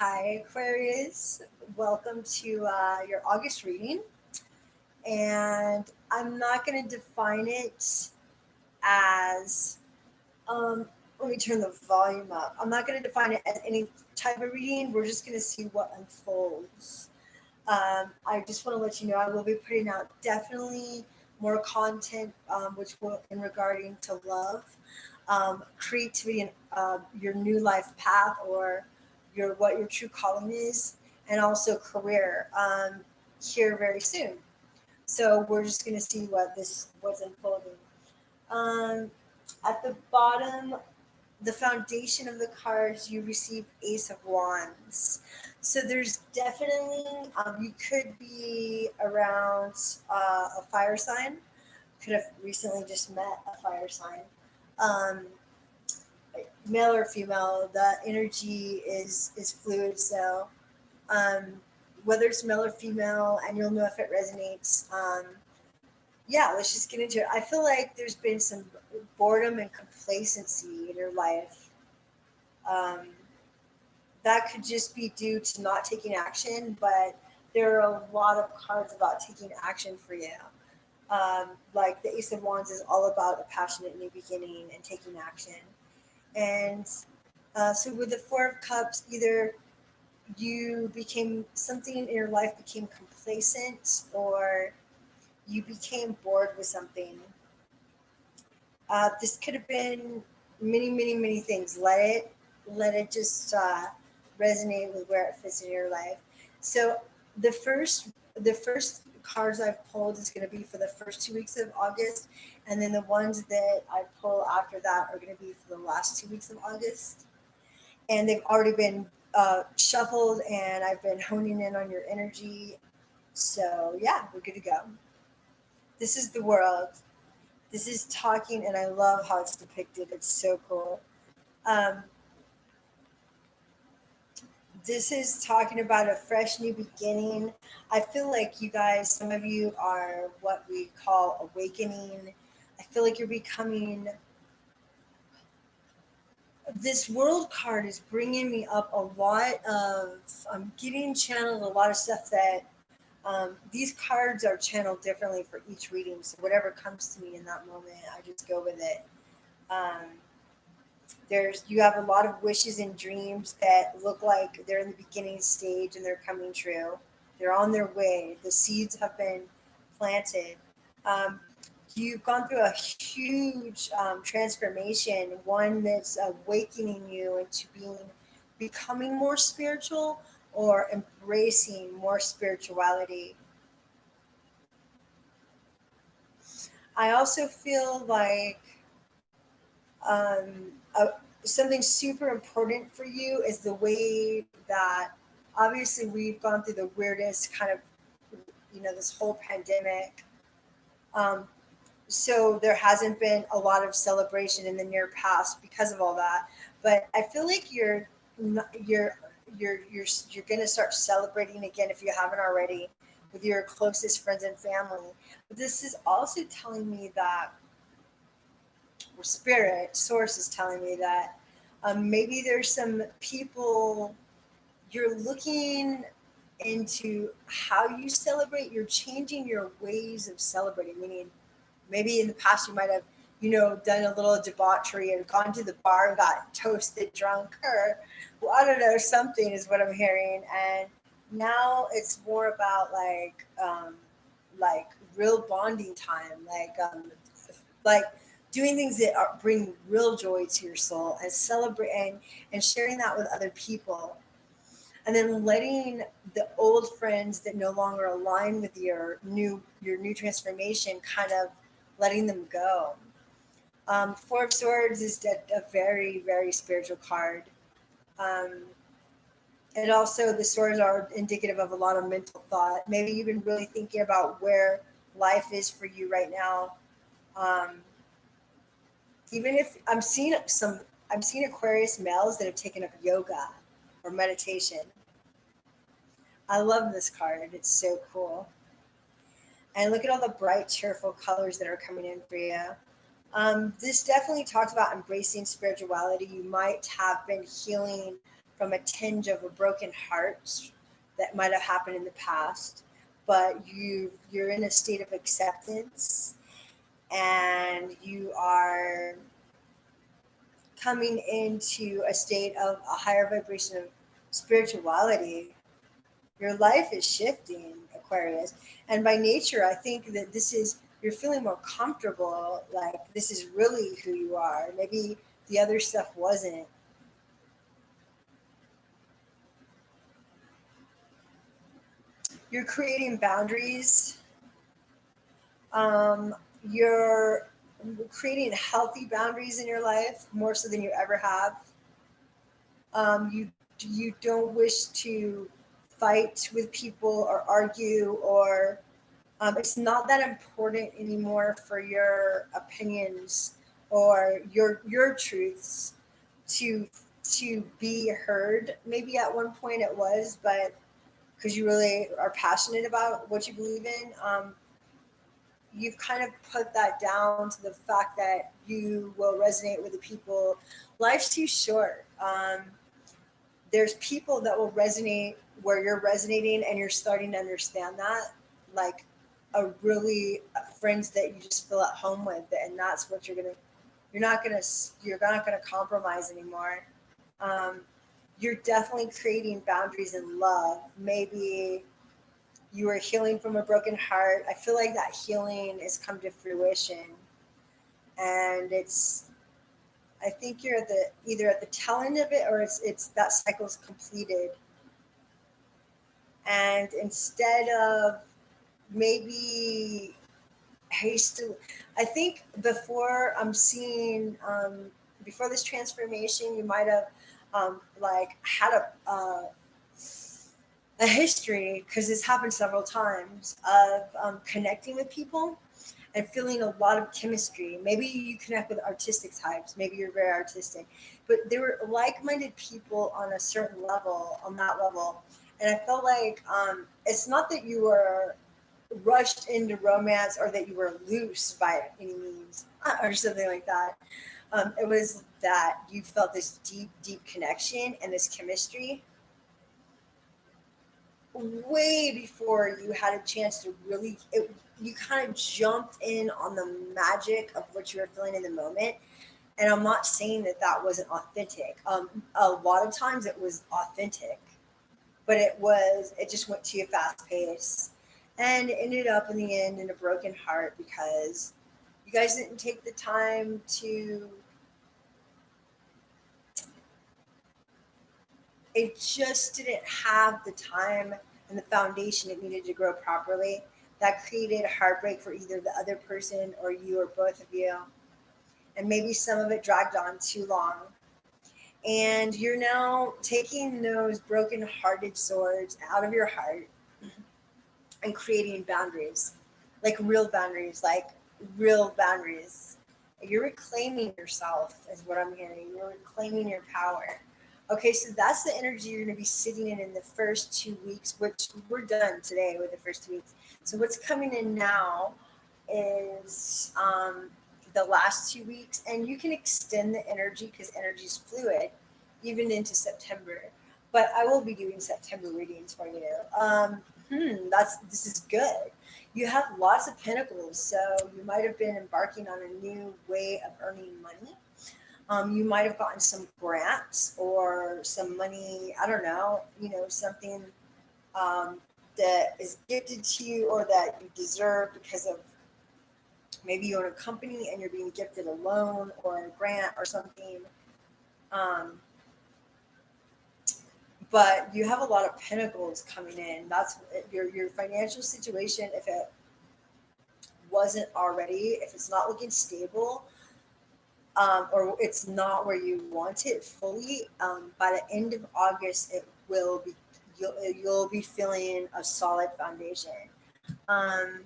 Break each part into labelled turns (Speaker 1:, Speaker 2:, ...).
Speaker 1: Hi, Aquarius. Welcome to your August reading. And I'm not going to define it as, let me turn the volume up. I'm not going to define it as any type of reading. We're just going to see what unfolds. I just want to let you know I will be putting out definitely more content, which will in regarding to love, creativity, and your new life path, or what your true calling is, and also career, here very soon. So we're just going to see what's unfolding. Um, at the bottom, the foundation of the cards, you receive Ace of Wands. So there's definitely, you could be around a fire sign. Could have recently just met a fire sign. Um, Male or female, the energy is fluid. So um, whether it's male or female, and you'll know if it resonates. Yeah, let's just get into it. I feel like there's been some boredom and complacency in your life. Um, that could just be due to not taking action, but there are a lot of cards about taking action for you. Like the Ace of Wands is all about a passionate new beginning and taking action. And so with the Four of Cups, either you became something in your life became complacent, or you became bored with something. This could have been many things. Let it just resonate with where it fits in your life. So the first cards I've pulled is going to be for the first 2 weeks of August, and then the ones that I pull after that are going to be for the last 2 weeks of August. And they've already been shuffled, and I've been honing in on your energy. So yeah, we're good to go. This is the world. This is talking, and I love how it's depicted. It's so cool. Um, this is talking about a fresh new beginning. I feel like you guys, some of you are what we call awakening. I feel like you're becoming. This world card is bringing me up a lot of. I'm getting channeled a lot of stuff that these cards are channeled differently for each reading. So whatever comes to me in that moment, I just go with it. Um, you have a lot of wishes and dreams that look like they're in the beginning stage and they're coming true. They're on their way. The seeds have been planted. Um, you've gone through a huge transformation, one that's awakening you into becoming more spiritual, or embracing more spirituality. I also feel like um, uh, something super important for you is the way that, obviously, we've gone through the weirdest kind of, this whole pandemic. Um, so there hasn't been a lot of celebration in the near past because of all that. But I feel like you're going to start celebrating again, if you haven't already, with your closest friends and family. But this is also telling me that, or spirit source is telling me that, maybe there's some people you're looking into how you celebrate. You're changing your ways of celebrating, meaning maybe in the past you might have, done a little debauchery and gone to the bar and got toasted drunk, or, well, I don't know, something is what I'm hearing. And now it's more about like real bonding time, like doing things that bring real joy to your soul, and celebrate and sharing that with other people, and then letting the old friends that no longer align with your new transformation, kind of letting them go. Four of Swords is a very, very spiritual card. Um, and also, the swords are indicative of a lot of mental thought. Maybe you've been really thinking about where life is for you right now. Um, Even if I'm seeing Aquarius males that have taken up yoga or meditation. I love this card. It's so cool. And look at all the bright, cheerful colors that are coming in for you. This definitely talks about embracing spirituality. You might have been healing from a tinge of a broken heart that might have happened in the past, but you're in a state of acceptance, and you are coming into a state of a higher vibration of spirituality. Your life is shifting, Aquarius. And by nature, I think that this is, you're feeling more comfortable. Like this is really who you are. Maybe the other stuff wasn't. You're creating boundaries. Um, you're creating healthy boundaries in your life more so than you ever have. You don't wish to fight with people or argue, or it's not that important anymore for your opinions or your truths to be heard. Maybe at one point it was, but because you really are passionate about what you believe in, you've kind of put that down to the fact that you will resonate with the people. Life's too short. There's people that will resonate where you're resonating, and you're starting to understand that, like a really friends that you just feel at home with, and that's what you're not gonna compromise anymore. um, you're definitely creating boundaries in love. Maybe you are healing from a broken heart. I feel like that healing has come to fruition, and it's, I think you're at the either at the tail end of it, or it's that cycle's completed. And instead of maybe hastily, I think before I'm seeing, before this transformation, you might have like had a history, because this happened several times, of connecting with people and feeling a lot of chemistry. Maybe you connect with artistic types. Maybe you're very artistic, but there were like-minded people on a certain level, on that level. And I felt like it's not that you were rushed into romance or that you were loose by any means or something like that. It was that you felt this deep, deep connection and this chemistry way before you had a chance to really, you kind of jumped in on the magic of what you were feeling in the moment. And I'm not saying that that wasn't authentic. A lot of times it was authentic, but it just went to a fast pace, and it ended up in the end in a broken heart, because you guys didn't take the time to, it just didn't have the time and the foundation it needed to grow properly. That created heartbreak for either the other person or you, or both of you. And maybe some of it dragged on too long. And you're now taking those broken hearted swords out of your heart and creating boundaries, like real boundaries. You're reclaiming yourself, is what I'm hearing. You're reclaiming your power. Okay, so that's the energy you're going to be sitting in the first 2 weeks, which we're done today with the first 2 weeks. So what's coming in now is the last 2 weeks, and you can extend the energy because energy is fluid, even into September. But I will be doing September readings for you. This is good. You have lots of pentacles, so you might have been embarking on a new way of earning money. You might have gotten some grants or some money. I don't know, something that is gifted to you or that you deserve because of, maybe you own a company and you're being gifted a loan or a grant or something. Um, but you have a lot of pentacles coming in. That's your financial situation. If it wasn't already, if it's not looking stable, or it's not where you want it fully, by the end of August, it will be. You'll be feeling a solid foundation. Um,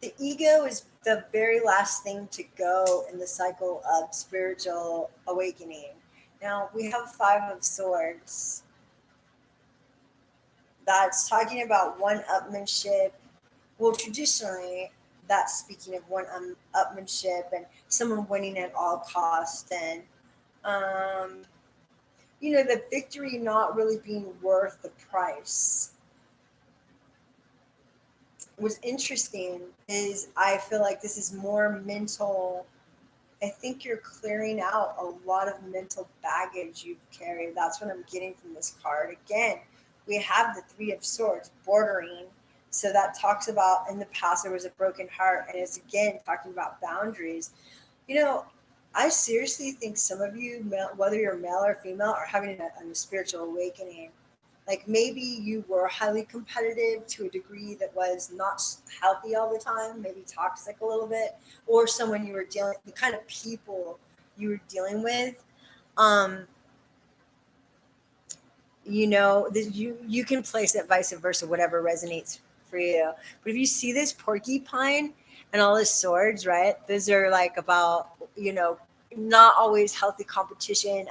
Speaker 1: the ego is the very last thing to go in the cycle of spiritual awakening. Now we have Five of Swords. That's talking about one-upmanship. Well, traditionally, that's speaking of one-upmanship and someone winning at all cost. And Um, the victory not really being worth the price. What's interesting is I feel like this is more mental. I think you're clearing out a lot of mental baggage you've carried. That's what I'm getting from this card. Again, we have the Three of Swords bordering. So that talks about in the past there was a broken heart. And it's again talking about boundaries. You know, I seriously think some of you, whether you're male or female, are having a spiritual awakening. Like maybe you were highly competitive to a degree that was not healthy all the time, maybe toxic a little bit, or someone you were dealing, the kind of people you were dealing with. Um, you can place it vice versa, whatever resonates for you. But if you see this porcupine and all his swords, right? Those are like about, not always healthy competition,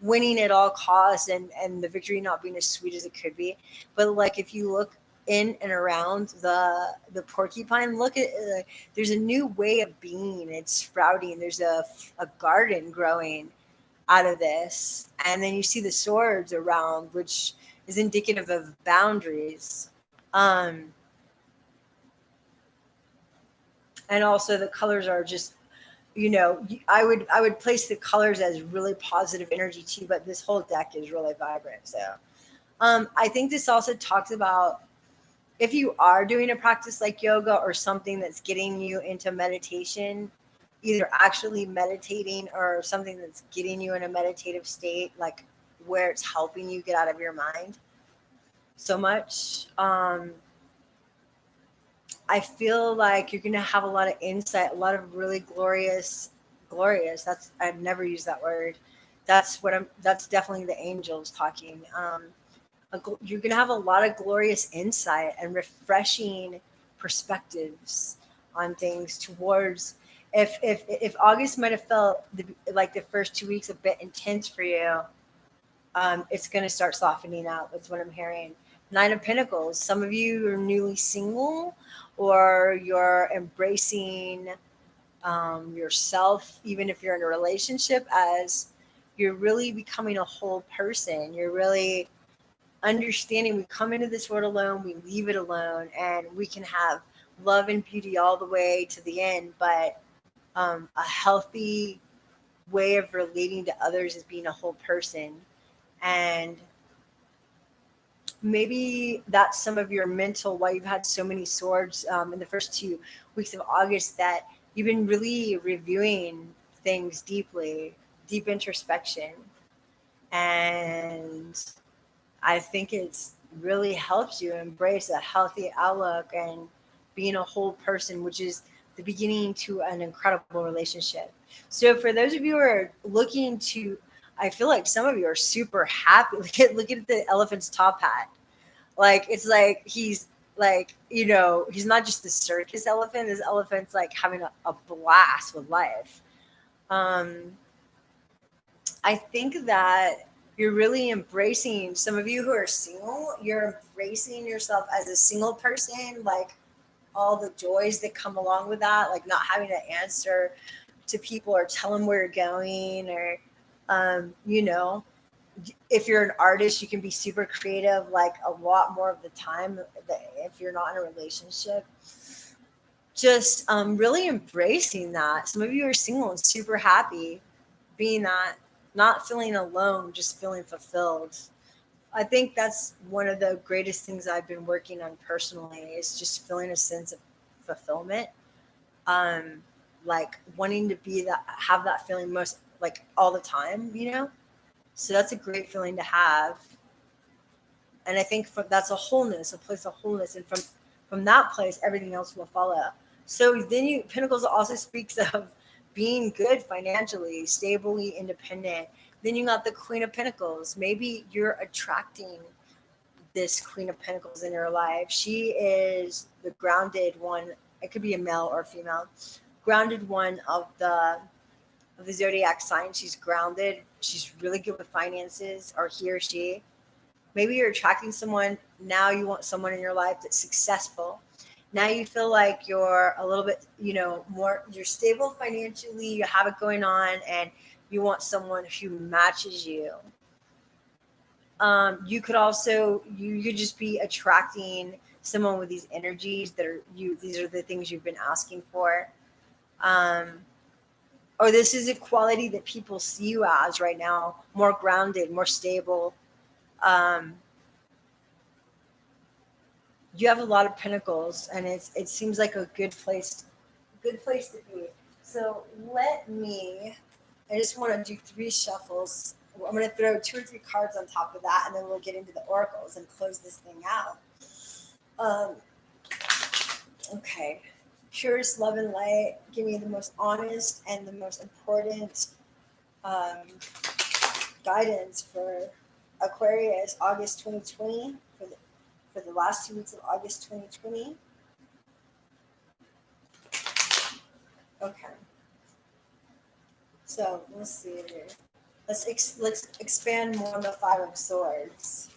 Speaker 1: winning at all costs, and the victory not being as sweet as it could be. But like if you look in and around the porcupine, look at there's a new way of being. It's sprouting. There's a garden growing out of this. And then you see the swords around, which is indicative of boundaries. Um, and also the colors are just, I would place the colors as really positive energy too, but this whole deck is really vibrant. So I think this also talks about if you are doing a practice like yoga or something that's getting you into meditation, either actually meditating or something that's getting you in a meditative state, like where it's helping you get out of your mind so much. I feel like you're going to have a lot of insight, a lot of really glorious. I've never used that word. That's definitely the angels talking. You're going to have a lot of glorious insight and refreshing perspectives on things towards if August might have felt like the first 2 weeks a bit intense for you, it's going to start softening out. That's what I'm hearing. Nine of Pentacles. Some of you are newly single, or you're embracing yourself, even if you're in a relationship, as you're really becoming a whole person. You're really understanding we come into this world alone, we leave it alone, and we can have love and beauty all the way to the end. But a healthy way of relating to others is being a whole person. And maybe that's some of your mental, why you've had so many swords in the first 2 weeks of August, that you've been really reviewing things deeply, deep introspection. And I think it's really helps you embrace a healthy outlook and being a whole person, which is the beginning to an incredible relationship. So for those of you who are looking to, I feel like some of you are super happy. Look at the elephant's top hat. Like it's like he's like, he's not just the circus elephant. This elephant's like having a blast with life. I think that you're really embracing, some of you who are single, you're embracing yourself as a single person, like all the joys that come along with that, like not having to answer to people or tell them where you're going, or, if you're an artist, you can be super creative, like a lot more of the time if you're not in a relationship. Just really embracing that. Some of you are single and super happy being that, not feeling alone, just feeling fulfilled. I think that's one of the greatest things I've been working on personally, is just feeling a sense of fulfillment. Like wanting to be that, have that feeling most like all the time. So that's a great feeling to have. And I think that's a wholeness, a place of wholeness. And from that place, everything else will follow. So then Pentacles also speaks of being good financially, stably independent. Then you got the Queen of Pentacles. Maybe you're attracting this Queen of Pentacles in your life. She is the grounded one. It could be a male or female. Grounded one of the zodiac sign. She's grounded. She's really good with finances, or he or she. Maybe you're attracting someone. Now you want someone in your life that's successful. Now you feel like you're a little bit, more, you're stable financially, you have it going on, and You want someone who matches you. You could also, you could just be attracting someone with these energies that are you. These are the things you've been asking for. Um, or this is a quality that people see you as right now, more grounded, more stable. Um, you have a lot of pentacles, and it seems like a good place to be. So let me. I just want to do 3 shuffles. I'm going to throw 2 or 3 cards on top of that, and then we'll get into the oracles and close this thing out. Um, okay. Purest love and light. Give me the most honest and the most important um, guidance for Aquarius, August 2020, for the last 2 weeks of August 2020. Okay. So let's see here. Let's expand more on the 5 of Swords.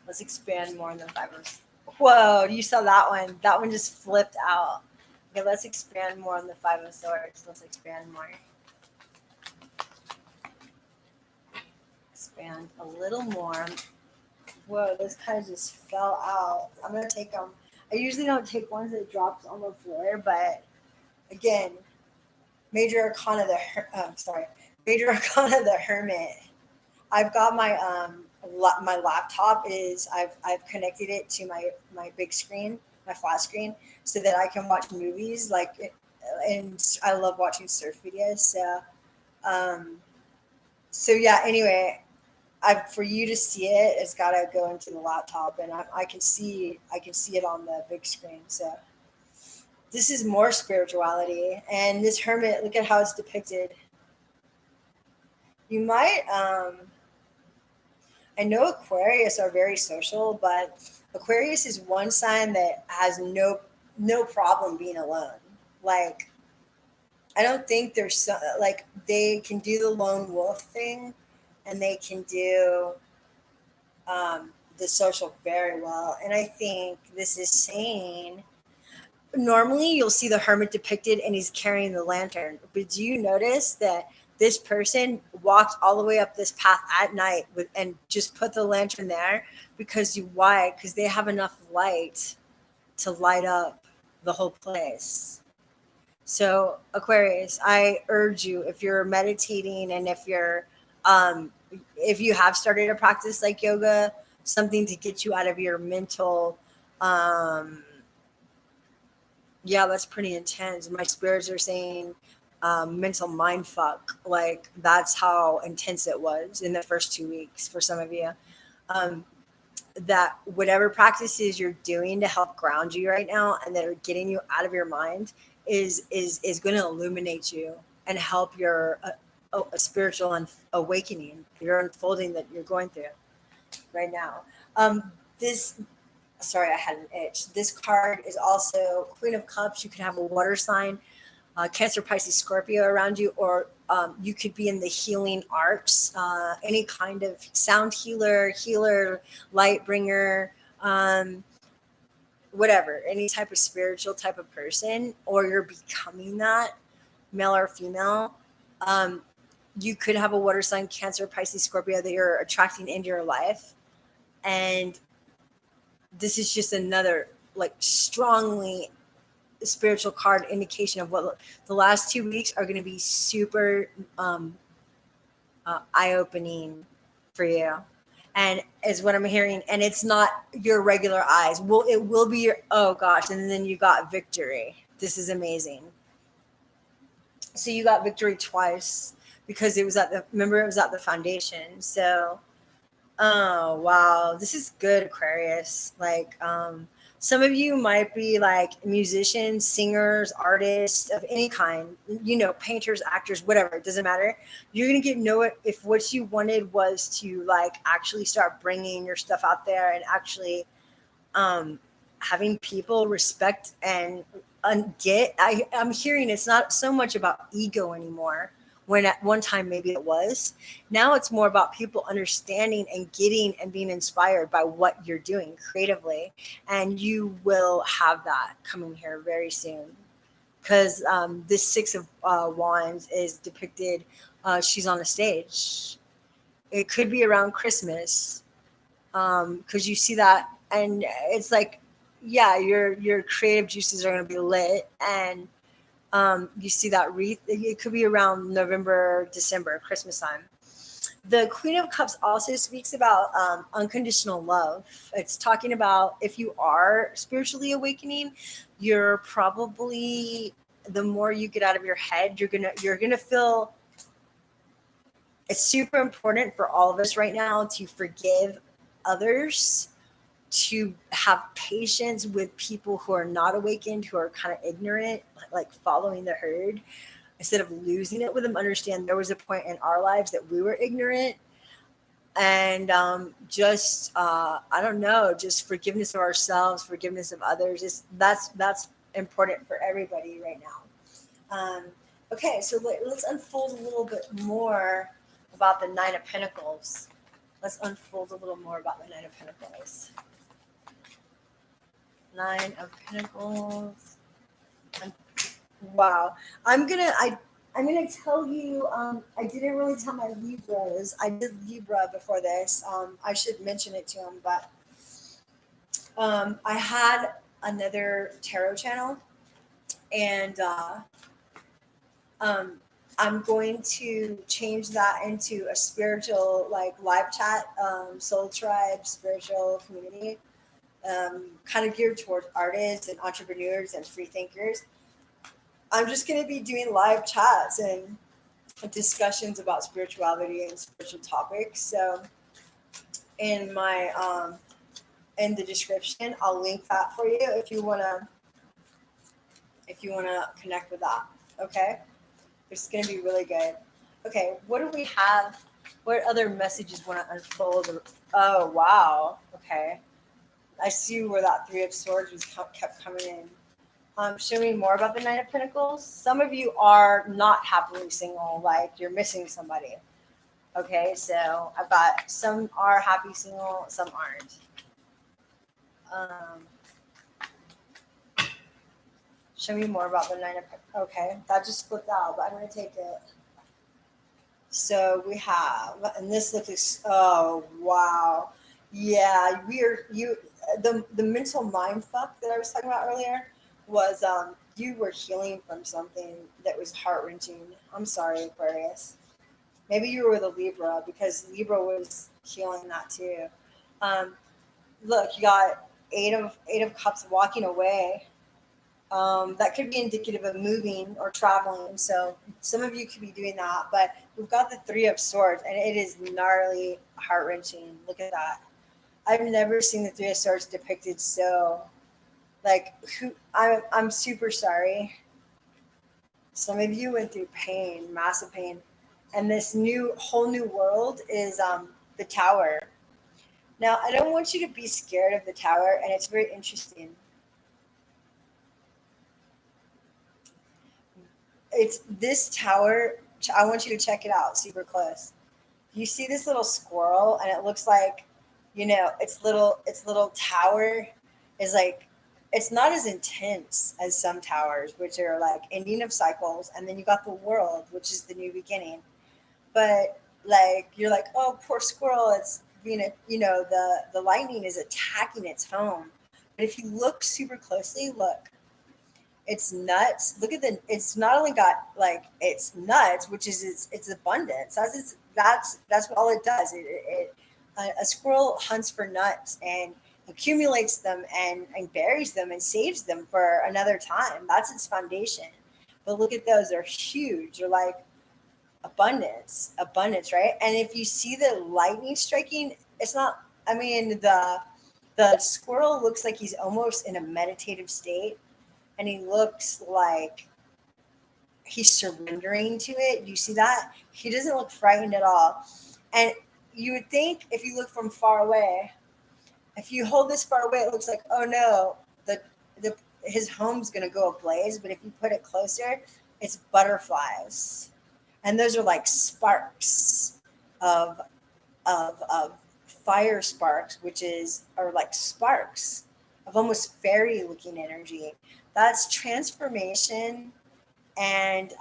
Speaker 1: Let's expand more on the 5 of. Whoa! You saw that one. That one just flipped out. Okay, let's expand more on the 5 of Swords. Let's expand more. Expand a little more. Whoa! This kind of just fell out. I'm gonna take them. I usually don't take ones that drops on the floor, but again, Major Arcana Major Arcana the Hermit. I've got my laptop is I've connected it to my big screen, my flat screen, so that I can watch movies and I love watching surf videos. Um, so yeah. Anyway, for you to see it, it's got to go into the laptop, and I can see it on the big screen. So this is more spirituality, and this hermit. Look at how it's depicted. You might. I know Aquarius are very social, but Aquarius is one sign that has no problem being alone. Like I don't think there's like they can do the lone wolf thing, and they can do the social very well. And I think this is saying normally you'll see the hermit depicted and he's carrying the lantern. But do you notice that this person walked all the way up this path at night and just put the lantern there? Why? Because they have enough light to light up the whole place. So Aquarius, I urge you, if you're meditating and if you have started a practice like yoga, something to get you out of your mental yeah, that's pretty intense. My spirits are saying mental mind fuck. Like that's how intense it was in the first 2 weeks for some of you. Um, that whatever practices you're doing to help ground you right now and that are getting you out of your mind is going to illuminate you and help your a spiritual awakening, your unfolding that you're going through right now. This Sorry, I had an itch. This card is also Queen of Cups. You can have a water sign, Cancer, Pisces, Scorpio around you, or you could be in the healing arts, any kind of sound healer, light bringer, whatever, any type of spiritual type of person, or you're becoming that, male or female. Um, you could have a water sign, Cancer, Pisces, Scorpio, that you're attracting into your life. And this is just another like strongly spiritual card indication of what the last 2 weeks are going to be super eye-opening for you, and is what I'm hearing. And it's not your regular eyes. It will be your, oh gosh, and then you got victory. This is amazing. So you got victory twice because it was at the foundation. So oh wow, this is good, Aquarius. Like some of you might be like musicians, singers, artists of any kind, painters, actors, whatever, it doesn't matter. You're going to know it if what you wanted was to like actually start bringing your stuff out there and actually having people respect and I'm hearing it's not so much about ego anymore. When at one time maybe it was. Now it's more about people understanding and getting and being inspired by what you're doing creatively. And you will have that coming here very soon. Because this 6 of Wands is depicted she's on the stage. It could be around Christmas, because you see that, and it's like, yeah, your creative juices are going to be lit, and you see that wreath. It could be around November, December, Christmas time. The Queen of Cups also speaks about unconditional love. It's talking about if you are spiritually awakening, you're probably, the more you get out of your head, you're gonna feel. It's super important for all of us right now to forgive others, to have patience with people who are not awakened, who are kind of ignorant, like following the herd, instead of losing it with them. Understand there was a point in our lives that we were ignorant, and just I don't know, just forgiveness of ourselves, forgiveness of others. That's important for everybody right now. Okay, so let's unfold a little bit more about the Nine of Pentacles. Let's unfold a little more about the Nine of Pentacles. Nine of Pentacles. Wow. I'm gonna tell you. I didn't really tell my Libras. I did Libra before this. I should mention it to them, but I had another tarot channel, and I'm going to change that into a spiritual, like, live chat, soul tribe, spiritual community, kind of geared towards artists and entrepreneurs and free thinkers. I'm just going to be doing live chats and discussions about spirituality and spiritual topics. So in my in the description, I'll link that for you if you wanna connect with that. Okay, it's going to be really good. Okay, what do we have? What other messages want to unfold? Oh wow. Okay, I see where that Three of Swords was kept coming in. Show me more about the Nine of Pentacles. Some of you are not happily single, like you're missing somebody. Okay, so I've got some are happy single, some aren't. Show me more about the Nine of Pentacles. Okay, that just flipped out, but I'm going to take it. So we have, and this looks, oh wow. Yeah, the mental mind fuck that I was talking about earlier was you were healing from something that was heart-wrenching. I'm sorry, Aquarius. Maybe you were the Libra, because Libra was healing that too. Look, you got eight of cups walking away. That could be indicative of moving or traveling. So some of you could be doing that, but we've got the Three of Swords, and it is gnarly, heart-wrenching. Look at that. I've never seen the Three of Swords depicted so, like, I'm super sorry. Some of you went through pain, massive pain, and this whole new world is the Tower. Now, I don't want you to be scared of the Tower, and it's very interesting. It's this tower. I want you to check it out super close. You see this little squirrel, and it looks like, its little tower is like, it's not as intense as some towers, which are like ending of cycles, and then you got the world, which is the new beginning. But like, you're like, oh, poor squirrel, it's being the lightning is attacking its home. But if you look super closely, look, it's nuts. Look at it's not only got, like, it's nuts, which is its abundance. That's all it does. A squirrel hunts for nuts and accumulates them and buries them and saves them for another time. That's its foundation. But look at those; they're huge. They're like abundance, right? And if you see the lightning striking, it's not. I mean, the squirrel looks like he's almost in a meditative state, and he looks like he's surrendering to it. Do you see that? He doesn't look frightened at all. And you would think, if you look from far away, if you hold this far away, it looks like, oh no, his home's gonna go ablaze. But if you put it closer, it's butterflies, and those are like sparks of fire sparks, are like sparks of almost fairy looking energy. That's transformation, and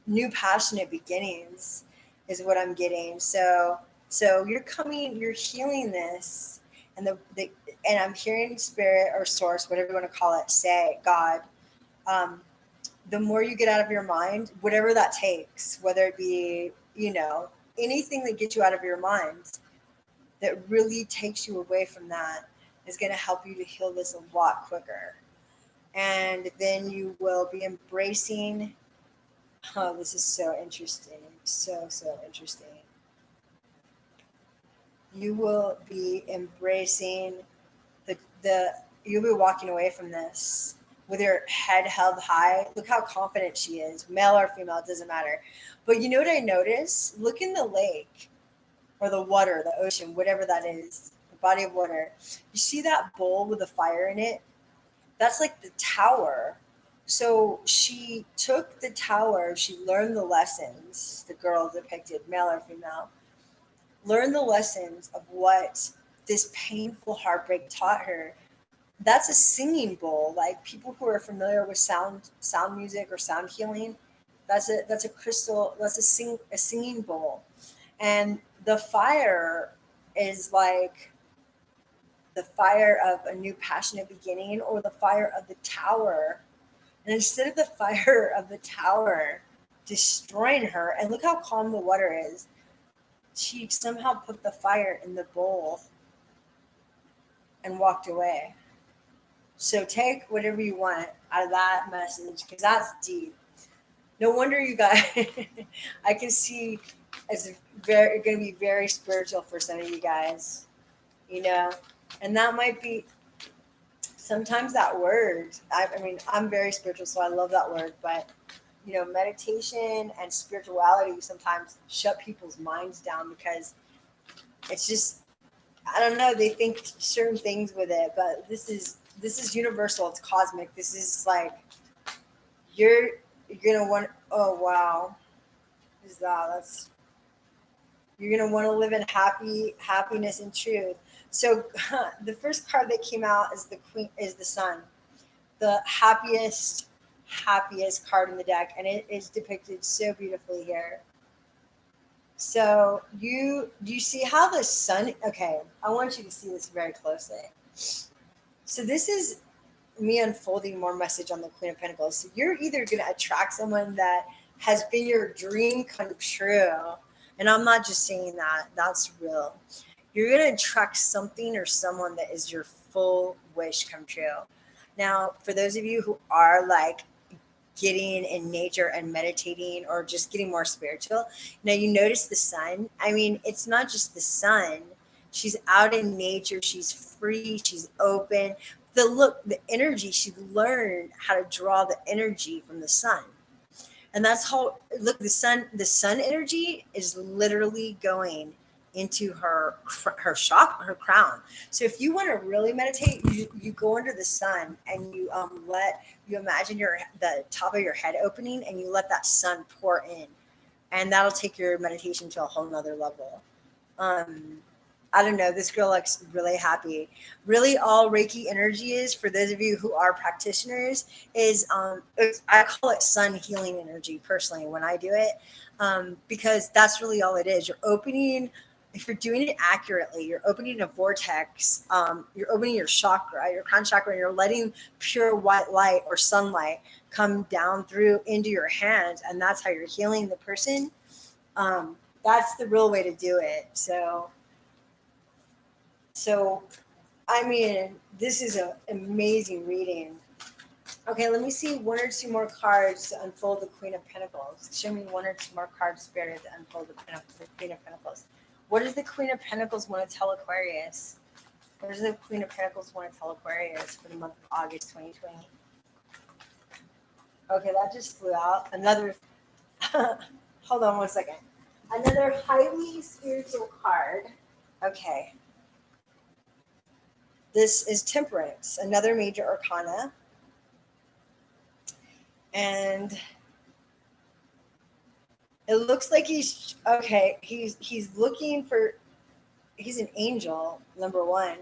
Speaker 1: new passionate beginnings is what I'm getting. So you're healing this, and the and I'm hearing spirit or source, whatever you want to call it, say God. Um, the more you get out of your mind, whatever that takes, whether it be, anything that gets you out of your mind that really takes you away from that is going to help you to heal this a lot quicker. And then you will be embracing. Oh, this is so interesting. So interesting. You will be embracing the you'll be walking away from this with your head held high. Look how confident she is, male or female, it doesn't matter. But you know what I notice? Look in the lake or the water, the ocean, whatever that is, the body of water. You see that bowl with the fire in it? That's like the tower. So she took the tower, she learned the lessons, the girl depicted, male or female, learned the lessons of what this painful heartbreak taught her. That's a singing bowl. Like people who are familiar with sound music or sound healing, that's a crystal, that's a singing bowl. And the fire is like the fire of a new passionate beginning, or the fire of the tower. And instead of the fire of the tower destroying her, and look how calm the water is, she somehow put the fire in the bowl and walked away. So take whatever you want out of that message, because that's deep. No wonder you guys, I can see it's very going to be very spiritual for some of you guys, you know, and that might be sometimes that word. I mean, I'm very spiritual, so I love that word, but meditation and spirituality sometimes shut people's minds down because it's just, I don't know, they think certain things with it, but this is universal, it's cosmic. This is like you're gonna want, oh wow, is that's you're gonna want to live in happiness and truth. So the first card that came out is the queen, is the sun, the happiest card in the deck, and it is depicted so beautifully here. So do you see how the sun, okay, I want you to see this very closely. So this is me unfolding more message on the Queen of Pentacles. So you're either going to attract someone that has been your dream come true, and I'm not just saying that, that's real. You're going to attract something or someone that is your full wish come true. Now, for those of you who are like getting in nature and meditating, or just getting more spiritual, now you notice the sun. I mean, it's not just the sun. She's out in nature, she's free, she's open. The energy, she learned how to draw the energy from the sun. And that's how, look, the sun energy is literally going into her crown. So if you want to really meditate, you go under the sun, and you imagine the top of your head opening, and you let that sun pour in, and that'll take your meditation to a whole nother level. um I don't know. This girl looks really happy. Really, all Reiki energy is, for those of you who are practitioners, is I call it sun healing energy personally when I do it, because that's really all it is. You're opening, if you're doing it accurately, you're opening a vortex. You're opening your chakra, your crown chakra, and you're letting pure white light or sunlight come down through into your hands, and that's how you're healing the person. That's the real way to do it. So, I mean, this is an amazing reading. Okay, let me see one or two more cards to unfold the Queen of Pentacles. Show me one or two more cards, Spirit, to unfold the Queen of Pentacles. What does the Queen of Pentacles want to tell Aquarius? What does the Queen of Pentacles want to tell Aquarius for the month of August 2020? Okay, that just flew out. Another, hold on one second. Another highly spiritual card. Okay. This is Temperance, another major arcana. And it looks like he's looking for, he's an angel, number one.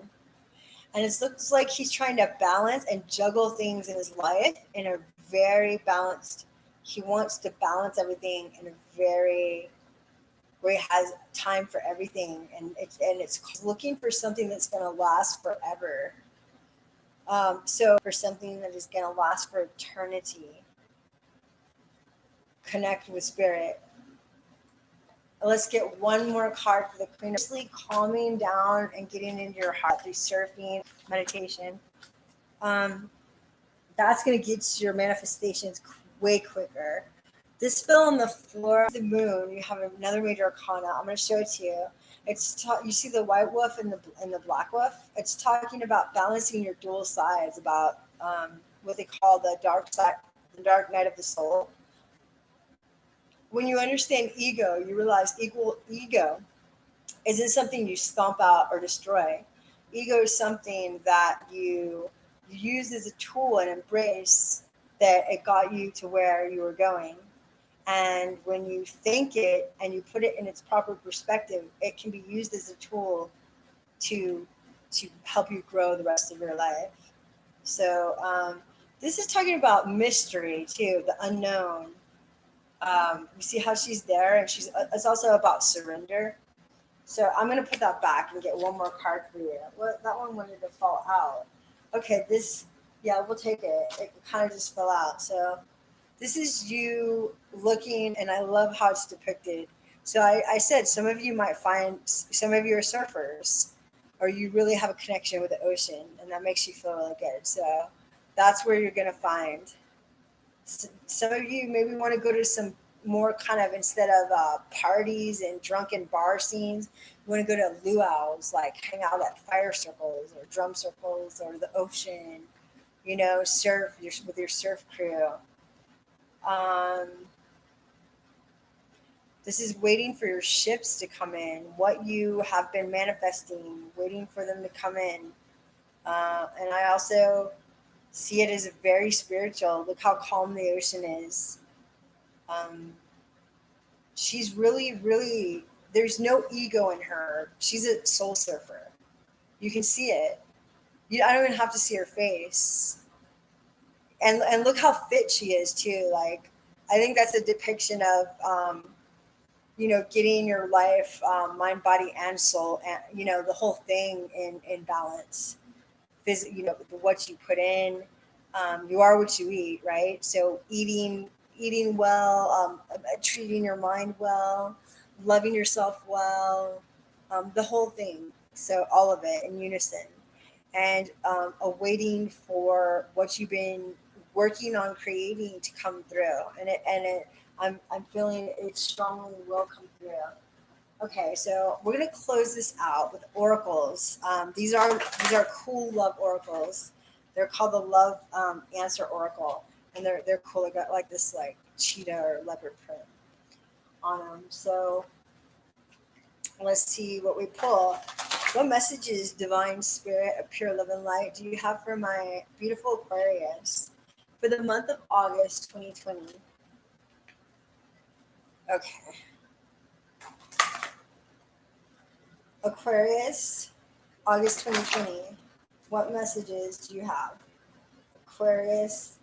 Speaker 1: And it looks like he's trying to balance and juggle things in his life in a very balanced he wants to balance everything in a very where he has time for everything, and it's looking for something that's going to last forever. So for something that is going to last for eternity, connect with spirit. Let's get one more card for the Queen. Mostly calming down and getting into your heart through surfing, meditation. That's going to get your manifestations way quicker. This fell on the floor of the moon. You have another major arcana. I'm going to show it to you. You see the white wolf and the black wolf. It's talking about balancing your dual sides, about what they call the dark side, the dark night of the soul. When you understand ego, you realize ego isn't something you stomp out or destroy. Ego is something that you use as a tool and embrace that it got you to where you were going. And when you think it and you put it in its proper perspective, it can be used as a tool to help you grow the rest of your life. So this is talking about mystery too, the unknown. You see how she's there, and it's also about surrender. So I'm going to put that back and get one more card for you. Well, that one wanted to fall out. Okay, we'll take it. It kind of just fell out. So this is you looking, and I love how it's depicted. So I said some of you might find, some of you are surfers, or you really have a connection with the ocean, and that makes you feel really good. So that's where you're going to find. Some of you maybe want to go to some more kind of, instead of parties and drunken bar scenes, you want to go to luau's, like hang out at fire circles or drum circles or the ocean, surf with your surf crew. This is waiting for your ships to come in, what you have been manifesting, waiting for them to come in. And I also see it as very spiritual. Look how calm the ocean is. She's really, really, there's no ego in her. She's a soul surfer. You can see it. I don't even have to see her face. And look how fit she is too. Like, I think that's a depiction of, getting your life, mind, body, and soul, and, the whole thing in balance. What you put in, you are what you eat, right? So eating well, treating your mind well, loving yourself well, the whole thing. So all of it in unison, and awaiting for what you've been working on creating to come through. I'm feeling it strongly will come through. Okay, so we're gonna close this out with oracles. These are cool love oracles. They're called the Love Answer Oracle, and they're cool. They got like this like cheetah or leopard print on them. So let's see what we pull. What messages, divine spirit of pure love and light, do you have for my beautiful Aquarius for the month of August 2020? Okay. Aquarius, August 2020. What messages do you have? Aquarius,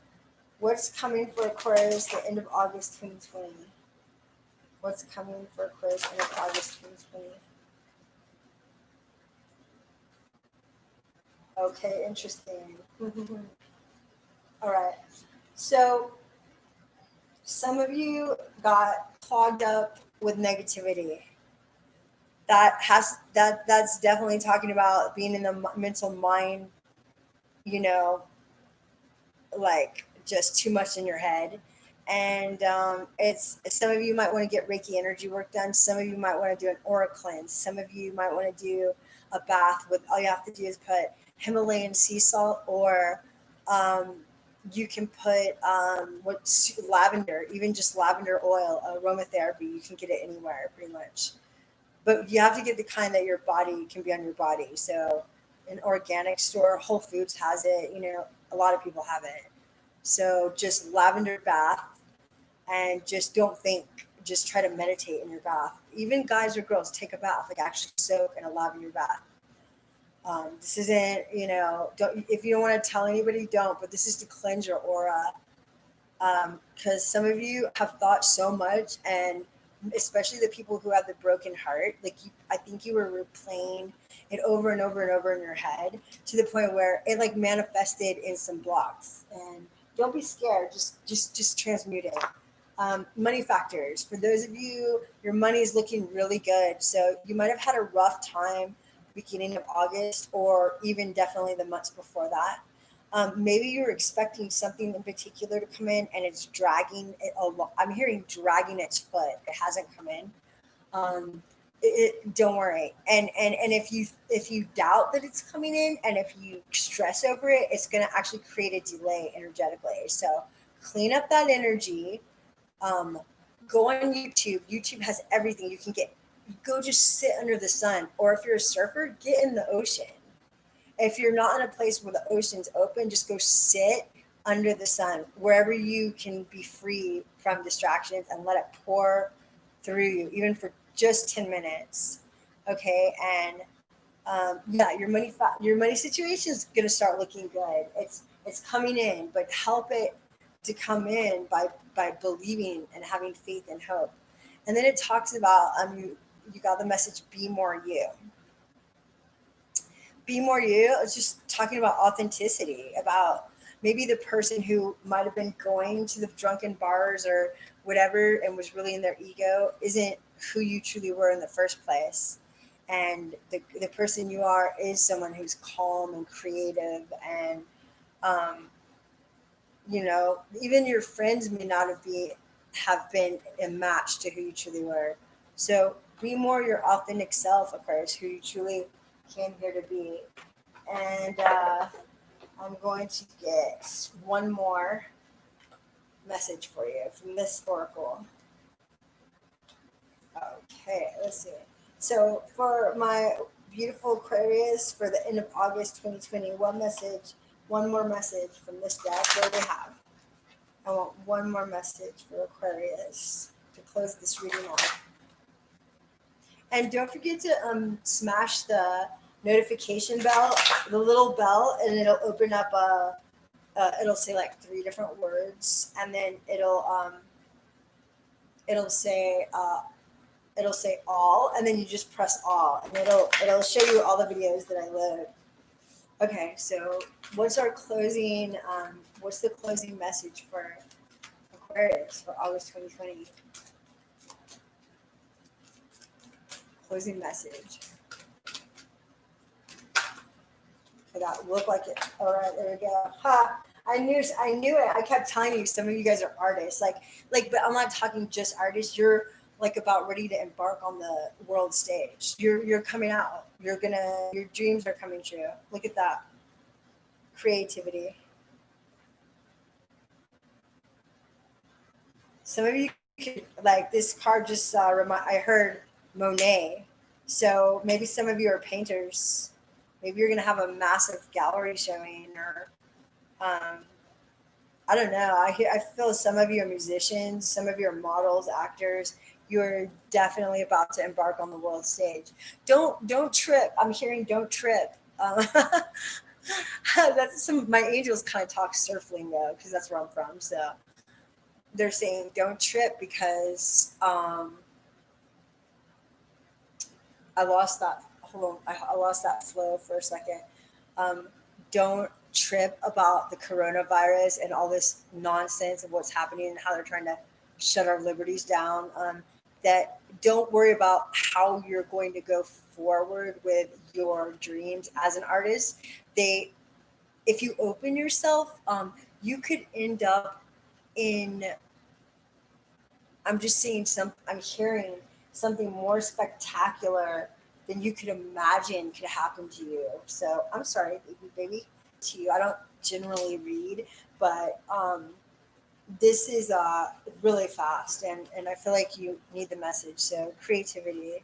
Speaker 1: what's coming for Aquarius the end of August 2020? What's coming for Aquarius end of August 2020? Okay, interesting. All right. So some of you got clogged up with negativity. That's definitely talking about being in the mental mind, like just too much in your head. And it's some of you might want to get Reiki energy work done. Some of you might want to do an aura cleanse. Some of you might want to do a bath with, all you have to do is put Himalayan sea salt, or you can put lavender, even just lavender oil, aromatherapy. You can get it anywhere pretty much. But you have to get the kind that your body can be on your body. So an organic store, Whole Foods has it, a lot of people have it. So just lavender bath, and just don't think, just try to meditate in your bath. Even guys or girls, take a bath, like actually soak in a lavender bath. This isn't, don't, if you don't want to tell anybody, don't, but this is to cleanse your aura. Because some of you have thought so much, and especially the people who have the broken heart, like I think you were replaying it over and over and over in your head to the point where it like manifested in some blocks. And don't be scared, just transmute it. Money factors, for those of you, your money is looking really good, so you might have had a rough time beginning of August, or even definitely the months before that. Maybe you're expecting something in particular to come in and it's dragging it along. I'm hearing dragging its foot. It hasn't come in. Don't worry. And if you doubt that it's coming in, and if you stress over it, it's going to actually create a delay energetically. So clean up that energy. Go on YouTube. YouTube has everything. You can go just sit under the sun. Or if you're a surfer, get in the ocean. If you're not in a place where the ocean's open, just go sit under the sun, wherever you can be free from distractions, and let it pour through you, even for just 10 minutes. Okay. And yeah, your money situation is going to start looking good. It's coming in, but help it to come in by believing and having faith and hope. And then it talks about, you got the message, be more you. Be more you. It's just talking about authenticity, about maybe the person who might have been going to the drunken bars or whatever and was really in their ego isn't who you truly were in the first place. And the person you are is someone who's calm and creative, and even your friends may not have been a match to who you truly were. So be more your authentic self, Aquarius, who you truly came here to be. And I'm going to get one more message for you from this oracle. Okay, let's see. So for my beautiful Aquarius, for the end of August 2020, one more message from this deck. What do they have? I want one more message for Aquarius to close this reading off. And don't forget to smash the notification bell, the little bell, and it'll open up it'll say like 3 different words, and then it'll say all, and then you just press all, and it'll show you all the videos that I load. Okay, so what's the closing message for Aquarius for August 2020? Closing message. Okay, that looked like it. All right, there we go. Ha! I knew it. I kept telling you, some of you guys are artists. Like, but I'm not talking just artists. You're like about ready to embark on the world stage. You're coming out. Your dreams are coming true. Look at that. Creativity. Some of you could, like, this card just I heard Monet. So maybe some of you are painters. Maybe you're gonna have a massive gallery showing, or I don't know. I feel some of you are musicians, some of you are models, actors. You're definitely about to embark on the world stage. Don't trip. I'm hearing don't trip. That's my angels kind of talk surf lingo, because that's where I'm from. So they're saying don't trip, because I lost that. Hold on, I lost that flow for a second. Don't trip about the coronavirus and all this nonsense of what's happening and how they're trying to shut our liberties down. That don't worry about how you're going to go forward with your dreams as an artist. If you open yourself, you could end up in. I'm hearing something more spectacular than you could imagine could happen to you. So I'm sorry, baby, to you. I don't generally read, but this is really fast, and I feel like you need the message. So creativity.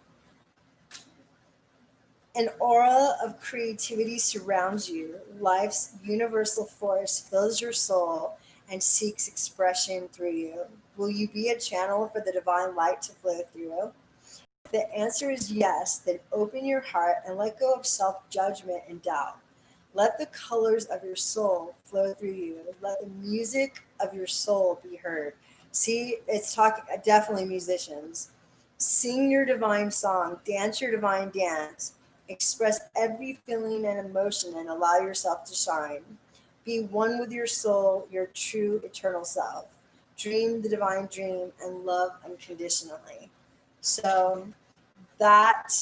Speaker 1: An aura of creativity surrounds you. Life's universal force fills your soul and seeks expression through you. Will you be a channel for the divine light to flow through? If the answer is yes, then open your heart and let go of self-judgment and doubt. Let the colors of your soul flow through you. Let the music of your soul be heard. See, it's talking definitely musicians. Sing your divine song, dance your divine dance, express every feeling and emotion, and allow yourself to shine. Be one with your soul, your true eternal self. Dream the divine dream and love unconditionally. So, that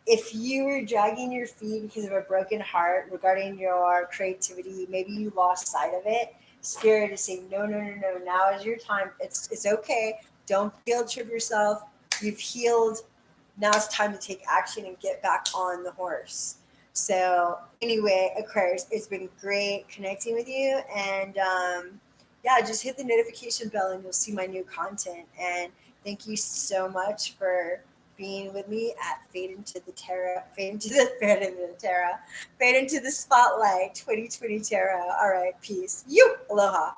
Speaker 1: if you were dragging your feet because of a broken heart regarding your creativity, maybe you lost sight of it. Spirit is saying, no, no, no, no. Now is your time. It's okay. Don't guilt trip yourself. You've healed. Now it's time to take action and get back on the horse. So anyway, Aquarius, it's been great connecting with you, and yeah, just hit the notification bell and you'll see my new content. And thank you so much for being with me at Fade into the Spotlight 2020 Tarot. All right, peace. You, aloha.